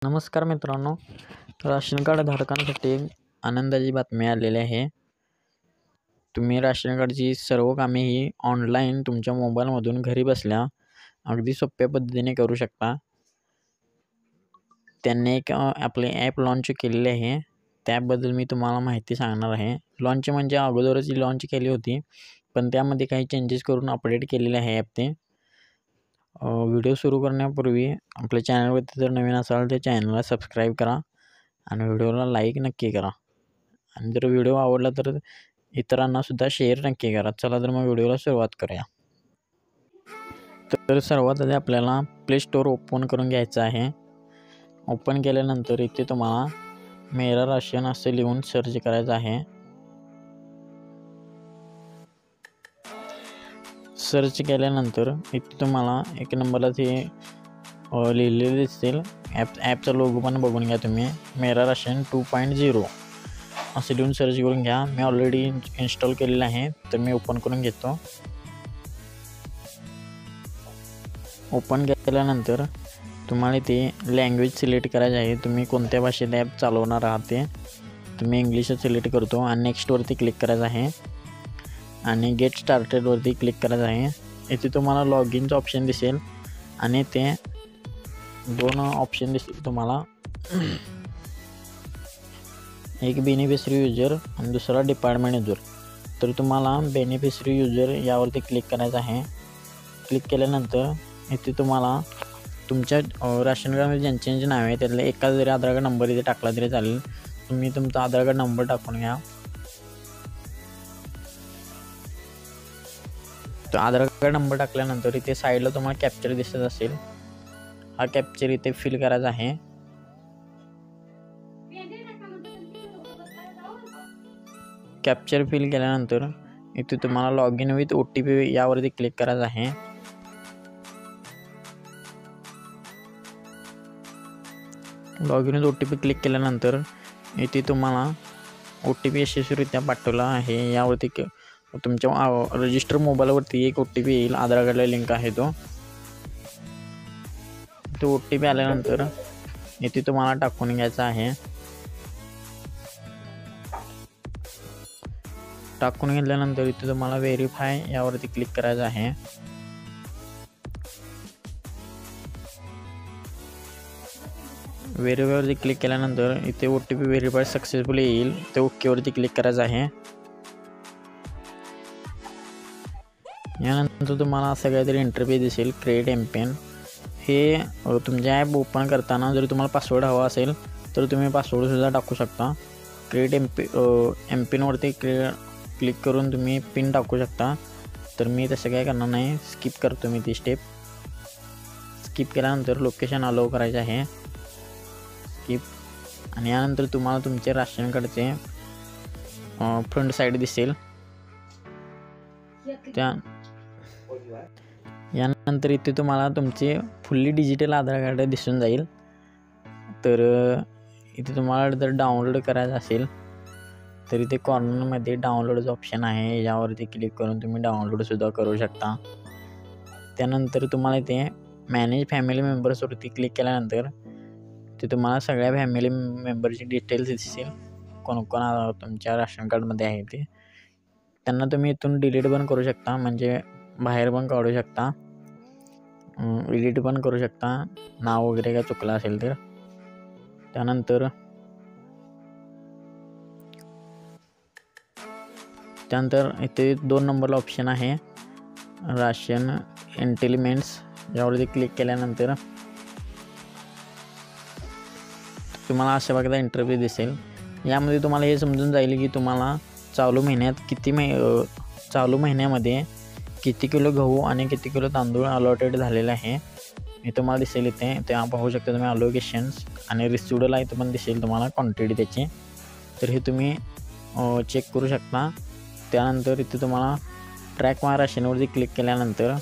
नमस्कार मित्रांनो, ration card धारकांसाठी एक आनंदाची बातमी आलेली आहे. तुम्ही राशन कार्डची सर्व कामे ही ऑनलाईन तुमच्या मोबाईलमधून घरी बसल्या अगदी सोप्या पद्धतीने करू शकता. त्यांनी एक आपले ॲप लॉन्च केलेले आहे. त्याबद्दल मी तुम्हाला माहिती सांगणार आहे. लॉन्च म्हणजे अगोदरच लॉन्च केली होती, पण त्यामध्ये काही चेंजेस करून अपडेट केलेले आहे ॲप ते. व्हिडिओ सुरू करण्यापूर्वी आपल्या चॅनलवरती जर नवीन असाल तर चॅनलला सबस्क्राईब करा आणि व्हिडिओला लाईक नक्की करा. आणि जर व्हिडिओ आवडला तर इतरांनासुद्धा शेअर नक्की करा. चला तर मग व्हिडिओला सुरुवात करूया. तर सर्वात आधी आपल्याला प्ले स्टोअर ओपन करून घ्यायचं आहे. ओपन केल्यानंतर इथे तुम्हाला मेरा राशन असे लिहून सर्च करायचं आहे. सर्च केल्यानंतर इथे तुम्हाला एक नंबरला ते लिहिलेले दिसतील. ॲपचा लोगो पण बघून घ्या तुम्ही. मेरा राशन 2.0 असे लिहून सर्च करून घ्या. मी ऑलरेडी इन्स्टॉल केलेलं आहे, तर मी ओपन करून घेतो. ओपन केल्यानंतर तुम्हाला ते लँग्वेज सिलेक्ट करायचे आहे. तुम्ही कोणत्या भाषेत ॲप चालवणार आहात ते. तुम्ही इंग्लिशच सिलेक्ट करतो आणि नेक्स्टवरती क्लिक करायचं आहे आणि गेट स्टार्टेडवरती क्लिक करायचं आहे. इथे तुम्हाला लॉग इनचं ऑप्शन दिसेल आणि ते दोन ऑप्शन दिसतील तुम्हाला. एक बेनिफिशरी युजर आणि दुसरा डिपार्टमेंट युजर. तर तुम्हाला बेनिफिशरी युजर यावरती क्लिक करायचं आहे. क्लिक केल्यानंतर इथे तुम्हाला तुमच्या राशन कार्डमध्ये ज्यांचे नाव आहे त्यातले एका जरी आधार कार्ड नंबर इथे टाकला तरी चालेल. तुम्ही तुमचा आधार कार्ड नंबर टाकून घ्या. तर आधार कार्ड नंबर टाकल्यानंतर इथे साईडला तुम्हाला कॅप्चर दिसत असेल. हा कॅप्चर इथे फिल करायचा आहे. कॅप्चर फिल केल्यानंतर इथे तुम्हाला लॉग इन विथ OTP यावरती क्लिक करायचं आहे. Log in with OTP click केल्यानंतर इथे तुम्हाला OTP यशस्वीरित्या पाठवला आहे यावरती तुमच्या रजिस्टर मोबाईलवरती एक OTP येईल. आधार कार्डला लिंक आहे तो OTP आल्यानंतर इथे तुम्हाला टाकून घ्यायचा आहे. टाकून घेतल्यानंतर इथे तुम्हाला व्हेरीफाय यावरती क्लिक करायचं आहे. व्हेरीफायवरती क्लिक केल्यानंतर इथे OTP व्हेरीफाय सक्सेसफुल येईल. ते ओकेवरती क्लिक करायचं आहे. यानंतर तुम्हाला असं काहीतरी इंटरफेस दिसेल, क्रिएट एमपिन. हे तुमच्या ॲप ओपन करताना जर तुम्हाला पासवर्ड हवा असेल तर तुम्ही पासवर्डसुद्धा टाकू शकता. क्रिएट एमपिनवरती क्लिक करून तुम्ही पिन टाकू शकता. तर मी तसं काय करणार नाही, स्किप करतो मी ती स्टेप. स्किप केल्यानंतर लोकेशन अलाउ करायचे आहे. स्किप. आणि यानंतर तुम्हाला तुमचे राशन कार्डचे फ्रंट साईड दिसेल. यानंतर इथे तुम्हाला तुमचे फुल्ली डिजिटल आधार कार्ड दिसून जाईल. तर इथे तुम्हाला जर डाउनलोड करायचं असेल तर इथे कॉर्नरमध्ये डाउनलोडचं ऑप्शन आहे. यावरती क्लिक करून तुम्ही डाउनलोडसुद्धा करू शकता. त्यानंतर तुम्हाला इथे मॅनेज फॅमिली मेंबर्सवरती क्लिक केल्यानंतर ते तुम्हाला सगळ्या फॅमिली मेंबरची डिटेल्स दिसेल. कोण तुमच्या राशन कार्डमध्ये आहे ते. त्यांना तुम्ही इथून डिलीट पण करू शकता, म्हणजे बाहेर पण काढू शकता, एडिट पण करू शकता नाव वगैरे काय चुकलं असेल तर. त्यानंतर इथे 2 नंबरला ऑप्शन आहे राशन एंटिलीमेंट्स. यावरती क्लिक केल्यानंतर तुम्हाला अशा प्रकारचा इंटरफेस दिसेल. यामध्ये तुम्हाला हे समजून जाईल की तुम्हाला चालू महिन्यामध्ये किती किलो गहू आणि किती किलो तांदूळ अलॉटेड झालेले आहे हे तुम्हाला दिसेल. इथे ते पाहू शकता तुम्ही अलोकेशन्स आणि रिसिवडला इथं पण दिसेल तुम्हाला क्वांटिटी त्याची. तर हे तुम्ही चेक करू शकता. त्यानंतर इथे तुम्हाला ट्रॅक माय राशनवरती क्लिक केल्यानंतर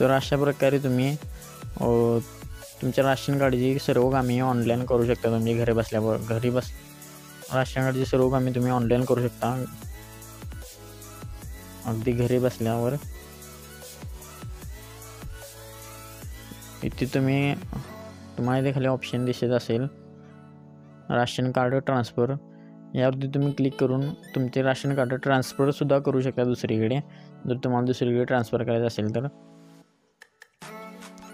तर अशा प्रकारे तुम्ही तुमच्या राशन कार्डची सर्व कामे ऑनलाईन करू शकता. तुम्ही घरी राशन कार्डची सर्व कामे तुम्ही ऑनलाईन करू शकता अगदी घरी बसल्यावर. इथे तुम्हाला इथे खाली ऑप्शन दिसत असेल राशन कार्ड ट्रान्सफर, यावरती तुम्ही क्लिक करून तुमचे राशन कार्ड ट्रान्सफरसुद्धा करू शकता दुसरीकडे, जर तुम्हाला दुसरीकडे ट्रान्सफर करायचं असेल तर.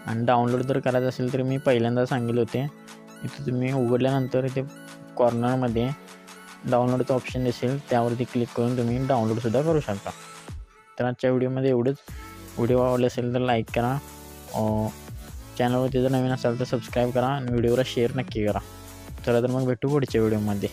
आणि डाउनलोड जर करायचं असेल तर मी पहिल्यांदा सांगितले होते, इथे तुम्ही उघडल्यानंतर इथे कॉर्नरमध्ये डाउनलोडचं ऑप्शन दिसेल, त्यावरती क्लिक करून तुम्ही डाउनलोडसुद्धा करू शकता. तर आजच्या व्हिडिओमध्ये एवढंच. व्हिडिओ आवडला असेल तर लाईक करा, चॅनलवरती जर नवीन असाल तर सबस्क्राईब करा आणि व्हिडिओला शेअर नक्की करा. चला तर मग भेटू पुढच्या व्हिडिओमध्ये.